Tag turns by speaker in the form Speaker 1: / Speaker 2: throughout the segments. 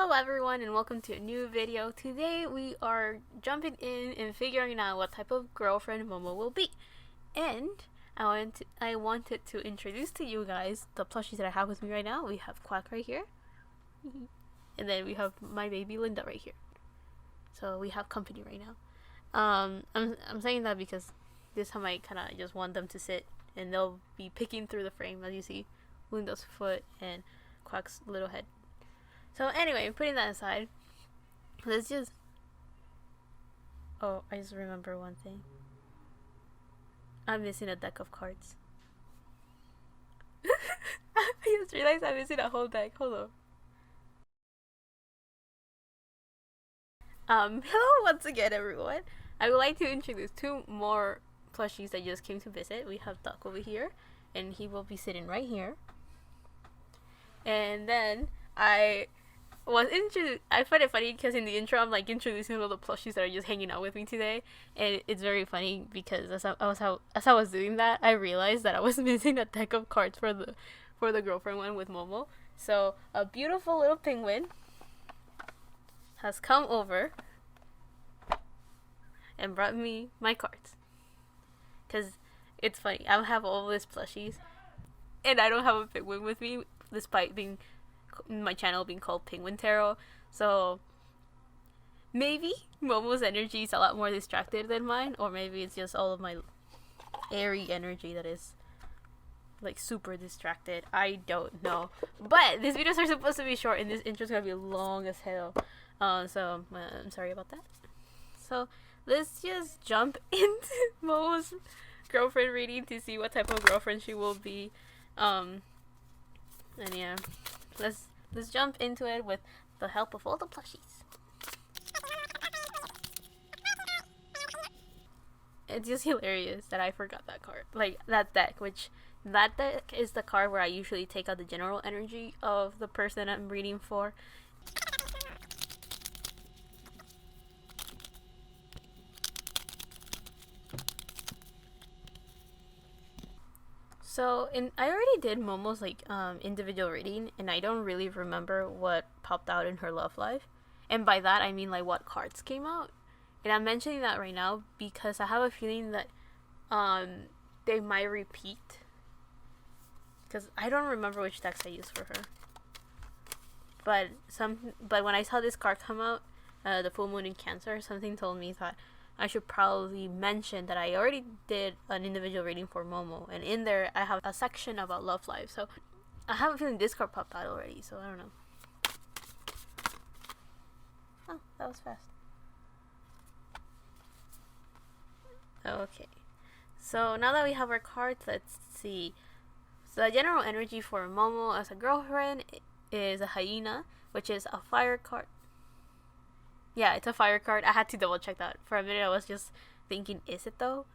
Speaker 1: Hello everyone and welcome to a new video. Today we are jumping in and figuring out what type of girlfriend Momo will be. And I wanted to introduce to you guys the plushies that I have with me right now. We have Quack right here. And then we have my baby Linda right here. So we have company right now. I'm saying that because this time I kind of just want them to sit and they'll be picking through the frame, as you see Linda's foot and Quack's little head. So anyway, putting that aside, let's just... Oh, I just remember one thing. I'm missing a deck of cards. I just realized I'm missing a whole deck. Hold on. Hello once again, everyone. I would like to introduce two more plushies that just came to visit. We have Duck over here, and he will be sitting right here. And then I find it funny because in the intro I'm like introducing all the plushies that are just hanging out with me today, and it's very funny because as I was doing that, I realized that I was missing a deck of cards for the girlfriend one with Momo. So a beautiful little penguin has come over and brought me my cards, because it's funny, I have all these plushies and I don't have a penguin with me, despite being my channel being called Penguin Tarot. So maybe Momo's energy is a lot more distracted than mine, or maybe it's just all of my airy energy that is like super distracted. I don't know. But these videos are supposed to be short and this intro is gonna be long as hell. So I'm sorry about that. So let's just jump into Momo's girlfriend reading to see what type of girlfriend she will be. And yeah, let's jump into it with the help of all the plushies. It's just hilarious that I forgot that card, like that deck, which that deck is the card where I usually take out the general energy of the person I'm reading for. So, I already did Momo's like individual reading, and I don't really remember what popped out in her love life, and by that I mean like what cards came out. And I'm mentioning that right now because I have a feeling that they might repeat, because I don't remember which decks I used for her. But when I saw this card come out, the full moon in Cancer, something told me that I should probably mention that I already did an individual reading for Momo, and in there I have a section about love life. So I have a feeling this card popped out already, so I don't know. Oh, that was fast. Okay, so now that we have our cards, let's see. So the general energy for Momo as a girlfriend is a hyena, which is a fire card. Yeah, it's a fire card. I had to double check that. For a minute I was just thinking, is it though?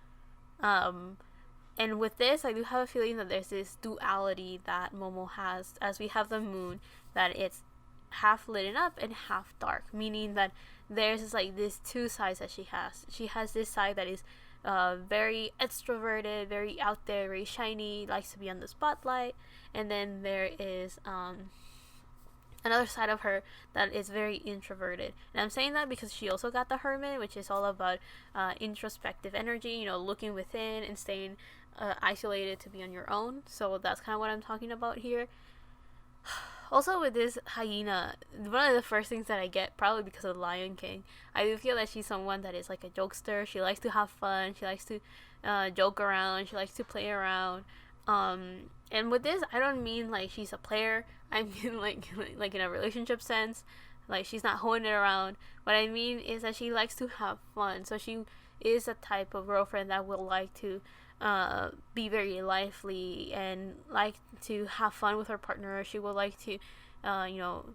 Speaker 1: And with this, I do have a feeling that there's this duality that Momo has, as we have the moon, that it's half lit up and half dark, meaning that there's like these two sides that she has. She has this side that is very extroverted, very out there, very shiny, likes to be on the spotlight, and then there is another side of her that is very introverted. And I'm saying that because she also got the Hermit, which is all about introspective energy, you know, looking within and staying isolated to be on your own. So that's kind of what I'm talking about here. Also with this hyena, one of the first things that I get, probably because of Lion King, I do feel that she's someone that is like a jokester. She likes to have fun, she likes to joke around, she likes to play around. And with this, I don't mean like she's a player. I mean like in a relationship sense, like she's not holding it around. What I mean is that she likes to have fun. So she is a type of girlfriend that will like to be very lively and like to have fun with her partner. She will like to, you know,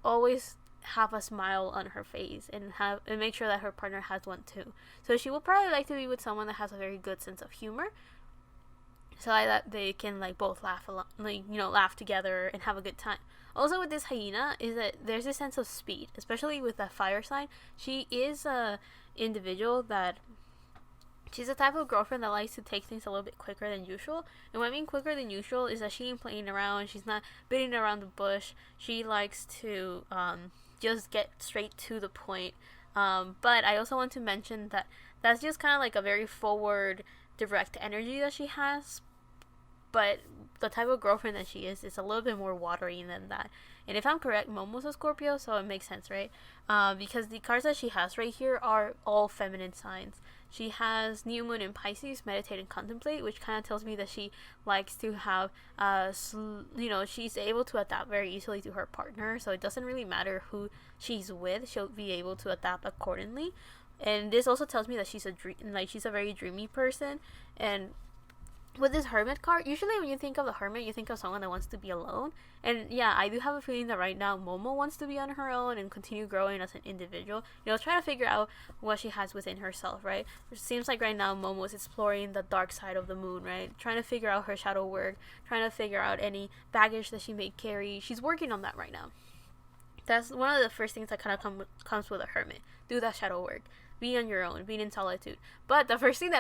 Speaker 1: always have a smile on her face and make sure that her partner has one too. So she will probably like to be with someone that has a very good sense of humor, so that they can like both laugh a lot, like, you know, laugh together and have a good time. Also with this hyena is that there's a sense of speed, especially with that fire sign. She is a individual that She's the type of girlfriend that likes to take things a little bit quicker than usual. And what I mean quicker than usual is that she ain't playing around. She's not beating around the bush. She likes to just get straight to the point. But I also want to mention that that's just kind of like a very forward, direct energy that she has. But the type of girlfriend that she is a little bit more watery than that. And if I'm correct, Momo's a Scorpio, so it makes sense, right? Because the cards that she has right here are all feminine signs. She has New Moon in Pisces, Meditate and Contemplate, which kind of tells me that she likes to have, she's able to adapt very easily to her partner, so it doesn't really matter who she's with, she'll be able to adapt accordingly. And this also tells me that she's a very dreamy person. And with this Hermit card, usually when you think of the Hermit, you think of someone that wants to be alone. And yeah, I do have a feeling that right now Momo wants to be on her own and continue growing as an individual. Try to figure out what she has within herself, right? It seems like right now Momo is exploring the dark side of the moon, right? Trying to figure out her shadow work, trying to figure out any baggage that she may carry. She's working on that right now. That's one of the first things that kind of comes with a Hermit. Do that shadow work. Be on your own, being in solitude. But the other thing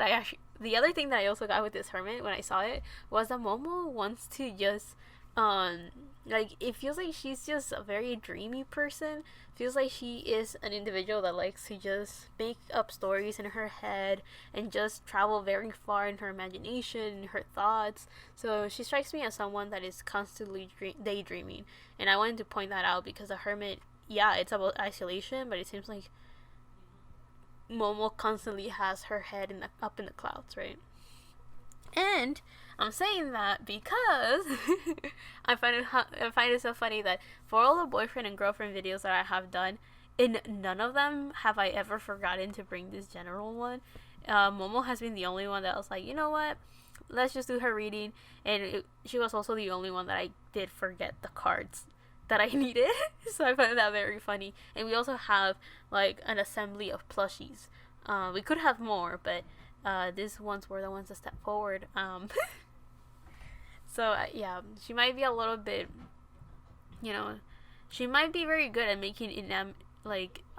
Speaker 1: that I also got with this Hermit when I saw it was that Momo wants to just, it feels like she's just a very dreamy person. Feels like she is an individual that likes to just make up stories in her head and just travel very far in her imagination, in her thoughts. So she strikes me as someone that is constantly daydreaming. And I wanted to point that out because the Hermit, yeah, it's about isolation, but it seems like Momo constantly has her head up in the clouds, right? And I'm saying that because I find it so funny that for all the boyfriend and girlfriend videos that I have done, in none of them have I ever forgotten to bring this general one. Momo has been the only one that was like, you know what? Let's just do her reading. And she was also the only one that I did forget the cards that I needed. So I find that very funny. And we also have like an assembly of plushies. We could have more, but these ones were the ones that stepped forward. So yeah, she might be a little bit, she might be very good at making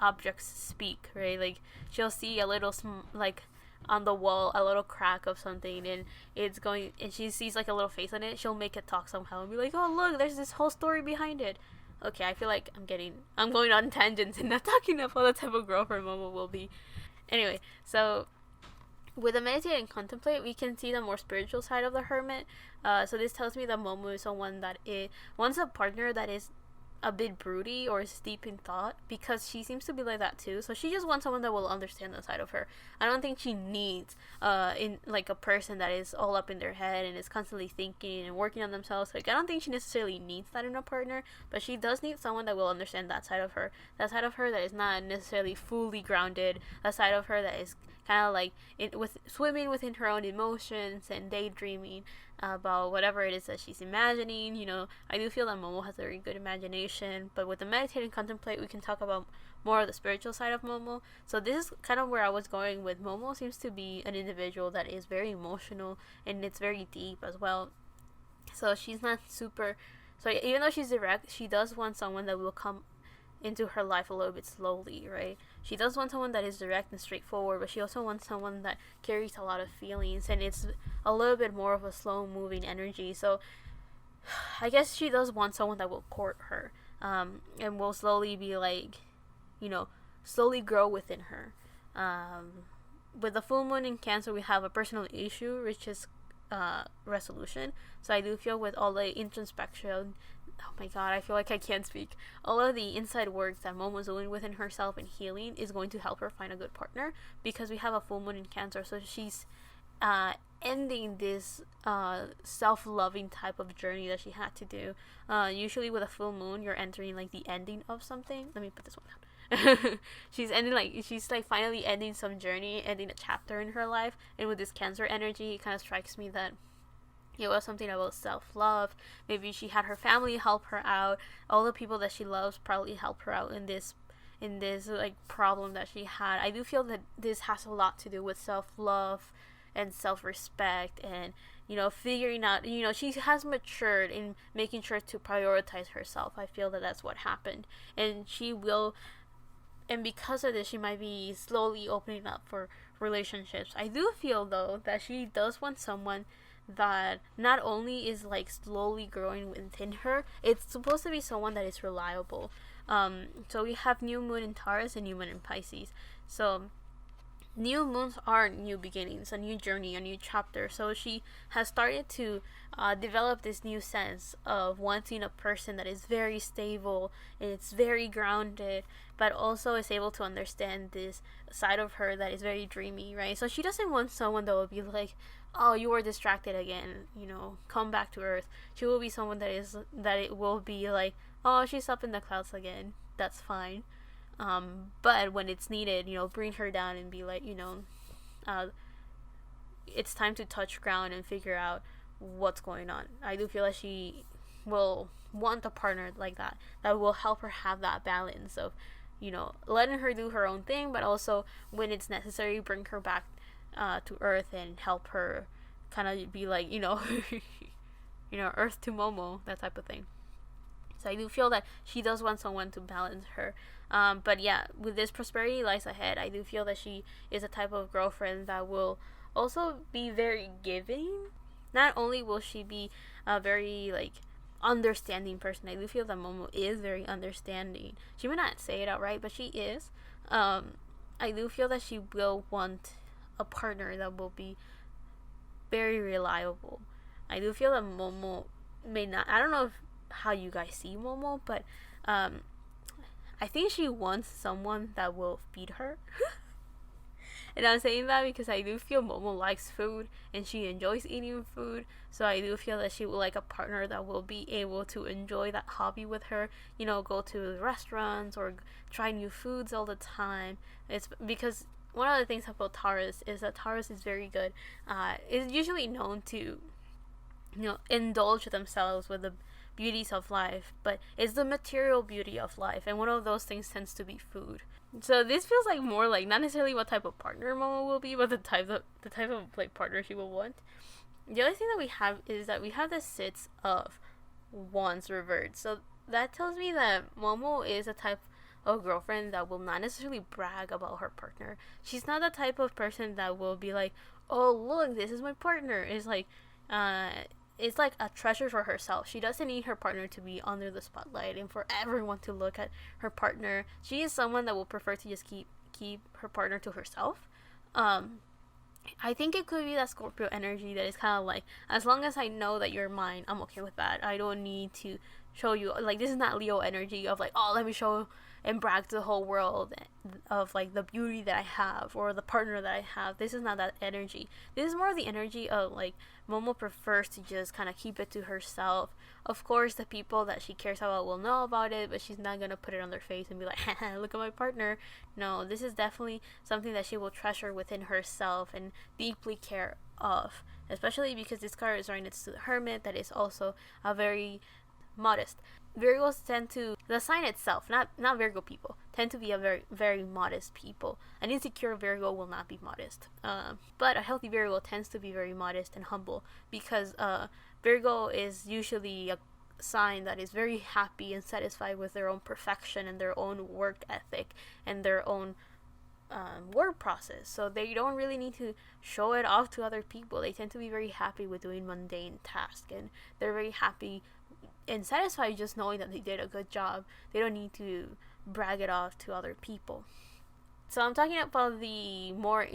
Speaker 1: objects speak, right? Like she'll see a little on the wall a little crack of something, and she sees like a little face on it. She'll make it talk somehow and be like, oh look, there's this whole story behind it. Okay, I feel like I'm going on tangents and not talking about the type of girlfriend Momo will be. Anyway, so with the Meditate and Contemplate, we can see the more spiritual side of the Hermit. So this tells me that Momo is someone that wants a partner that is a bit broody or is deep in thought, because she seems to be like that too. So she just wants someone that will understand the side of her. I don't think she needs a person that is all up in their head and is constantly thinking and working on themselves. Like I don't think she necessarily needs that in a partner, but she does need someone that will understand that side of her. That side of her that is not necessarily fully grounded. A side of her that is kind of like swimming within her own emotions and daydreaming about whatever it is that she's imagining. I do feel that Momo has a very good imagination, but with the Meditate and Contemplate, we can talk about more of the spiritual side of Momo. So this is kind of where I was going with. Momo seems to be an individual that is very emotional, and it's very deep as well. So she's not super, so even though she's direct, she does want someone that will come into her life a little bit slowly, right? She does want someone that is direct and straightforward, but she also wants someone that carries a lot of feelings, and it's a little bit more of a slow moving energy. So I guess she does want someone that will court her, and will slowly be slowly grow within her. With the full moon in Cancer, we have a personal issue, which is resolution. So I do feel with all the introspection, oh my god, I feel like I can't speak. All of the inside works that Momo's doing within herself and healing is going to help her find a good partner, because we have a full moon in Cancer. So she's ending this self-loving type of journey that she had to do. Usually with a full moon, you're entering the ending of something. Let me put this one down. she's finally ending some journey, ending a chapter in her life. And with this Cancer energy, it kind of strikes me that it was something about self-love. Maybe she had her family help her out. All the people that she loves probably helped her out in this problem that she had. I do feel that this has a lot to do with self-love and self-respect, and figuring out, she has matured in making sure to prioritize herself. I feel that that's what happened, and she will, and because of this, she might be slowly opening up for relationships. I do feel though that she does want someone that not only is like slowly growing within her, it's supposed to be someone that is reliable. So we have new moon in Taurus and new moon in Pisces. So new moons are new beginnings, a new journey, a new chapter. So she has started to develop this new sense of wanting a person that is very stable and it's very grounded, but also is able to understand this side of her that is very dreamy, right? So she doesn't want someone that will be like, oh, you were distracted again, come back to earth. She will be someone that it will be like, oh, she's up in the clouds again, that's fine. But when it's needed, bring her down and be like, it's time to touch ground and figure out what's going on. I do feel like she will want a partner like that will help her have that balance of, letting her do her own thing, but also when it's necessary, bring her back to earth and help her kind of be like, earth to Momo, that type of thing. So I do feel that she does want someone to balance her. But yeah, with this prosperity lies ahead, I do feel that she is a type of girlfriend that will also be very giving. Not only will she be a very like understanding person, I do feel that Momo is very understanding. She may not say it outright, but she is. I do feel that she will want a partner that will be very reliable. I do feel that Momo may not. I don't know how you guys see Momo, but I think she wants someone that will feed her. And I'm saying that because I do feel Momo likes food and she enjoys eating food. So I do feel that she would like a partner that will be able to enjoy that hobby with her. Go to restaurants or try new foods all the time. It's because one of the things about Taurus is that Taurus is very good. Is usually known to, indulge themselves with the beauties of life, but it's the material beauty of life, and one of those things tends to be food. So this feels like more like not necessarily what type of partner Momo will be, but the type of like partner she will want. The other thing that we have is that we have the Six of Wands reversed. So that tells me that Momo is a type of girlfriend that will not necessarily brag about her partner. She's not the type of person that will be like, oh look, this is my partner. It's like a treasure for herself. She doesn't need her partner to be under the spotlight and for everyone to look at her partner. She is someone that will prefer to just keep her partner to herself. I think it could be that Scorpio energy that is kind of like, as long as I know that you're mine, I'm okay with that. I don't need to show you, like, this is not Leo energy of like, oh, let me show and brag to the whole world of like the beauty that I have or the partner that I have. This is not that energy. This is more of the energy of like Momo prefers to just kind of keep it to herself. Of course, the people that she cares about will know about it, but she's not gonna put it on their face and be like, look at my partner. No, this is definitely something that she will treasure within herself and deeply care of, especially because this card is right next to the Hermit, that is also a very modest. Virgos tend to, the sign itself, not Virgo people, tend to be a very, very modest people. An insecure Virgo will not be modest. But a healthy Virgo tends to be very modest and humble because Virgo is usually a sign that is very happy and satisfied with their own perfection and their own work ethic and their own work process. So they don't really need to show it off to other people. They tend to be very happy with doing mundane tasks, and they're very happy and satisfied just knowing that they did a good job. They don't need to brag it off to other people. So I'm talking about the more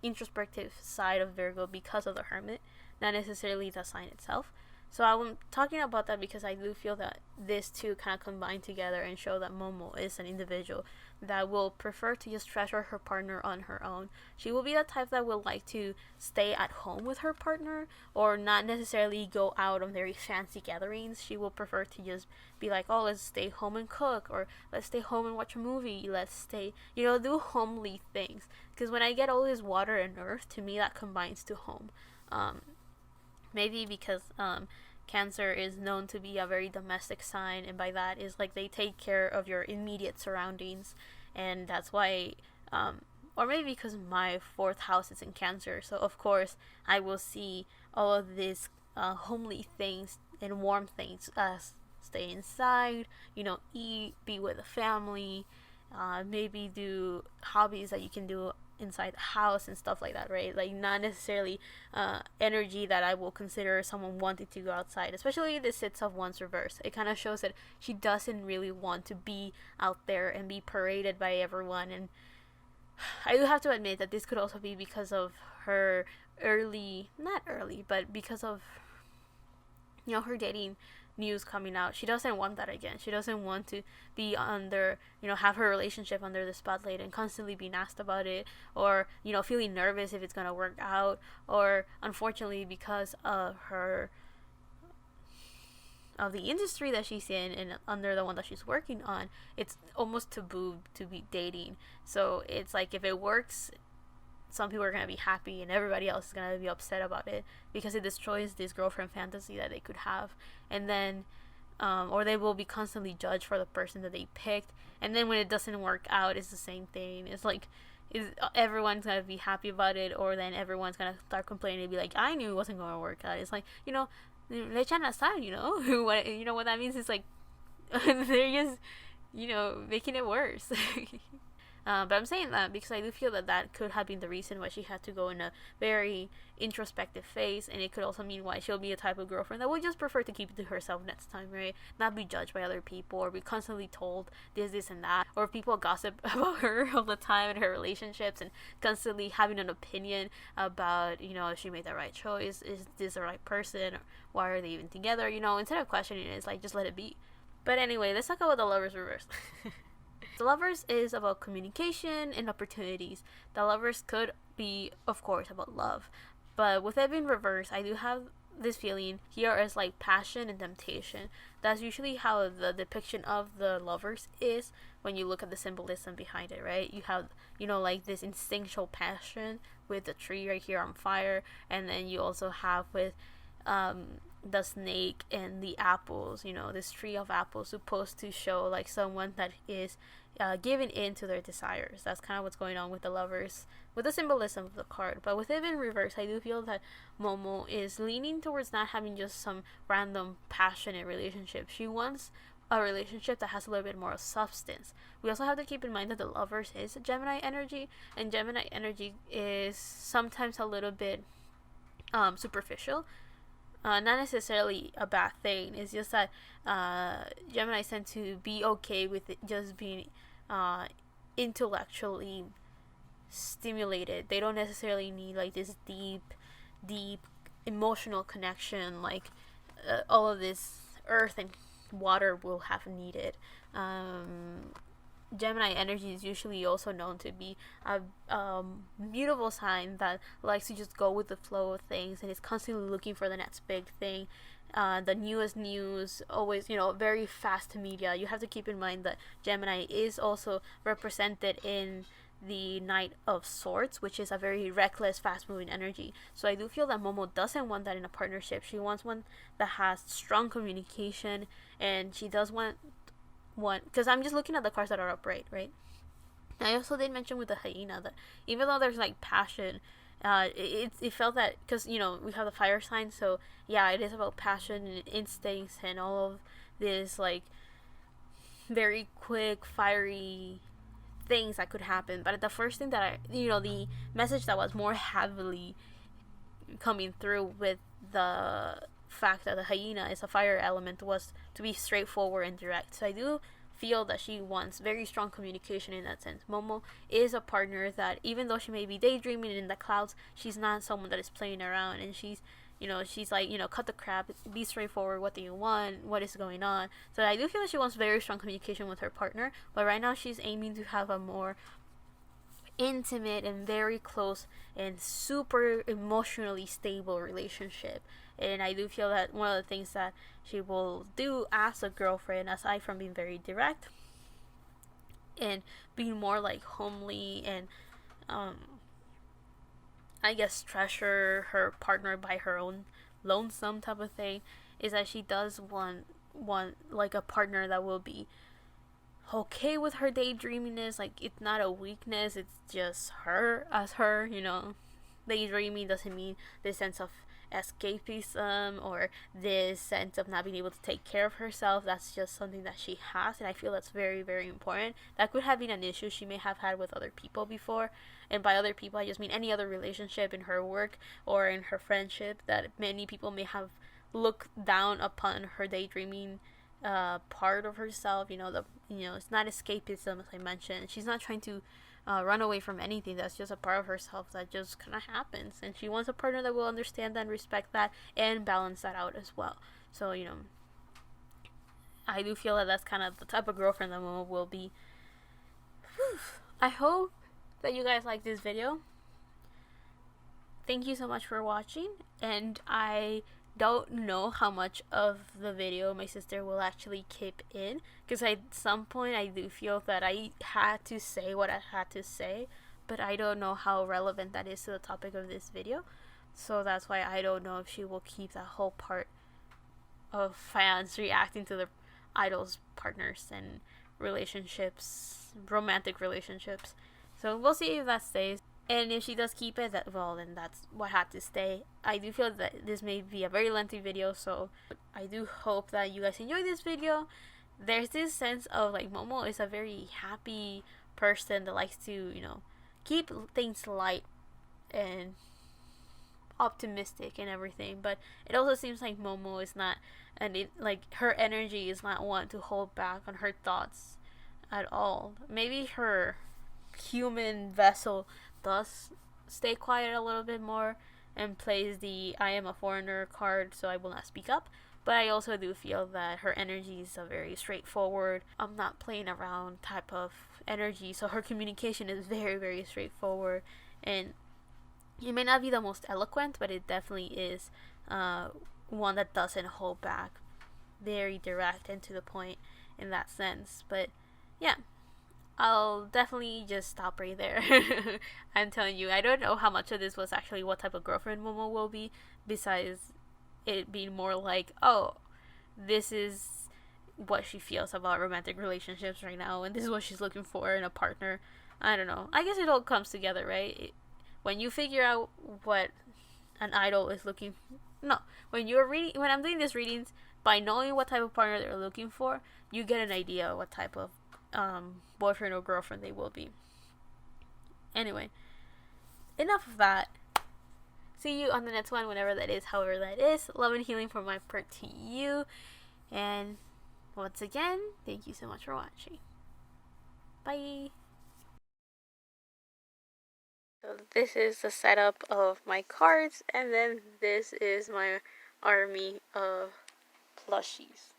Speaker 1: introspective side of Virgo because of the Hermit, not necessarily the sign itself. So I'm talking about that because I do feel that these two kind of combine together and show that Momo is an individual that will prefer to just treasure her partner on her own. She will be the type that will like to stay at home with her partner or not necessarily go out on very fancy gatherings. She will prefer to just be like, oh, let's stay home and cook, or let's stay home and watch a movie. Let's stay, do homely things. Because when I get all this water and earth, to me that combines to home. Maybe because Cancer is known to be a very domestic sign, and by that is like they take care of your immediate surroundings, and that's why, or maybe because my fourth house is in Cancer, so of course I will see all of these homely things and warm things, stay inside, eat, be with the family, maybe do hobbies that you can do inside the house and stuff like that, right? Like not necessarily energy that I will consider someone wanting to go outside, especially the Six of Wands reverse. It kind of shows that she doesn't really want to be out there and be paraded by everyone. And I do have to admit that this could also be because of her not early, but because of, you know, her dating news coming out. She doesn't want that again. She doesn't want to be under, you know, have her relationship under the spotlight and constantly being asked about it, or, you know, feeling nervous if it's gonna work out, or unfortunately because of her of the industry that she's in and under the one that she's working on, it's almost taboo to be dating. So it's like if it works, some people are going to be happy and everybody else is going to be upset about it because it destroys this girlfriend fantasy that they could have. And then or they will be constantly judged for the person that they picked, and then when it doesn't work out, it's the same thing. It's like everyone's gonna be happy about it, or then everyone's gonna start complaining and be like, I knew it wasn't gonna work out. It's like, you know, le echan la sal, you know. You know what that means is like they're just, you know, making it worse. But I'm saying that because I do feel that that could have been the reason why she had to go in a very introspective phase, and it could also mean why she'll be a type of girlfriend that would just prefer to keep it to herself next time, right? Not be judged by other people or be constantly told this, and that, or people gossip about her all the time in her relationships and constantly having an opinion about, you know, if she made the right choice, is this the right person, or why are they even together, you know, instead of questioning it, it's like, just let it be. But anyway, let's talk about the Lovers reverse. The Lovers is about communication and opportunities. The Lovers could be, of course, about love. But with it being reversed, I do have this feeling here is like passion and temptation. That's usually how the depiction of the Lovers is when you look at the symbolism behind it, right? You have, you know, like this instinctual passion with the tree right here on fire. And then you also have with the snake and the apples, you know, this tree of apples supposed to show like someone that is giving in to their desires. That's kind of what's going on with the Lovers, with the symbolism of the card. But with it in reverse, I do feel that Momo is leaning towards not having just some random passionate relationship. She wants a relationship that has a little bit more substance. We also have to keep in mind that the Lovers is a Gemini energy, and Gemini energy is sometimes a little bit superficial. Not necessarily a bad thing. It's just that Gemini tend to be okay with it just being intellectually stimulated. They don't necessarily need like this deep emotional connection like all of this earth and water will have needed. Gemini energy is usually also known to be a beautiful sign that likes to just go with the flow of things and is constantly looking for the next big thing, the newest news, always, you know, very fast media. You have to keep in mind that Gemini is also represented in the Knight of Swords, which is a very reckless, fast-moving energy. So I do feel that Momo doesn't want that in a partnership. She wants one that has strong communication, and she does want one, because I'm just looking at the cards that are upright, right? I also did mention with the hyena that even though there's like passion, it felt that, because, you know, we have the fire sign, so yeah, it is about passion and instincts and all of this like very quick, fiery things that could happen. But the first thing that the message that was more heavily coming through with the fact that the hyena is a fire element was to be straightforward and direct. So I do feel that she wants very strong communication in that sense. Momo is a partner that, even though she may be daydreaming in the clouds, she's not someone that is playing around, and she's like, cut the crap, be straightforward. What do you want? What is going on? So I do feel that she wants very strong communication with her partner, but right now she's aiming to have a more intimate and very close and super emotionally stable relationship. And I do feel that one of the things that she will do as a girlfriend, aside from being very direct and being more like homely and I guess treasure her partner by her own lonesome type of thing, is that she does want like a partner that will be okay with her daydreaminess. Like, it's not a weakness, it's just her as her, you know. Daydreaming doesn't mean this sense of escapism or this sense of not being able to take care of herself. That's just something that she has, and I feel that's very, very important. That could have been an issue she may have had with other people before, and by other people I just mean any other relationship, in her work or in her friendship, that many people may have looked down upon her daydreaming part of herself. It's not escapism, as I mentioned. She's not trying to run away from anything. That's just a part of herself that just kind of happens, and she wants a partner that will understand that and respect that and balance that out as well. So I do feel that that's kind of the type of girlfriend that Momo will be. I hope that you guys like this video. Thank you so much for watching, and I don't know how much of the video my sister will actually keep in, because at some point I do feel that I had to say what I had to say, but I don't know how relevant that is to the topic of this video. So that's why I don't know if she will keep that whole part of fans reacting to the idols, partners, and relationships, romantic relationships. So we'll see if that stays. And if she does keep it, then that's what had to stay. I do feel that this may be a very lengthy video, so I do hope that you guys enjoy this video. There's this sense of like Momo is a very happy person that likes to, keep things light and optimistic and everything, but it also seems like Momo is not, and her energy is not one to hold back on her thoughts at all. Maybe her human vessel does stay quiet a little bit more and plays the I am a foreigner card, so I will not speak up. But I also do feel that her energy is a very straightforward, I'm not playing around type of energy. So her communication is very, very straightforward, and it may not be the most eloquent, but it definitely is one that doesn't hold back. Very direct and to the point in that sense. But yeah, I'll definitely just stop right there. I'm telling you, I don't know how much of this was actually what type of girlfriend Momo will be, besides it being more like, oh, this is what she feels about romantic relationships right now, and this is what she's looking for in a partner. I don't know. I guess it all comes together, right? When you figure out what an idol is looking no, when I'm doing these readings, by knowing what type of partner they're looking for, you get an idea of what type of boyfriend or girlfriend they will be. Anyway, enough of that. See you on the next one, whenever that is, however that is. Love and healing from my part to you. And once again, thank you so much for watching. Bye. So this is the setup of my cards, and then this is my army of plushies.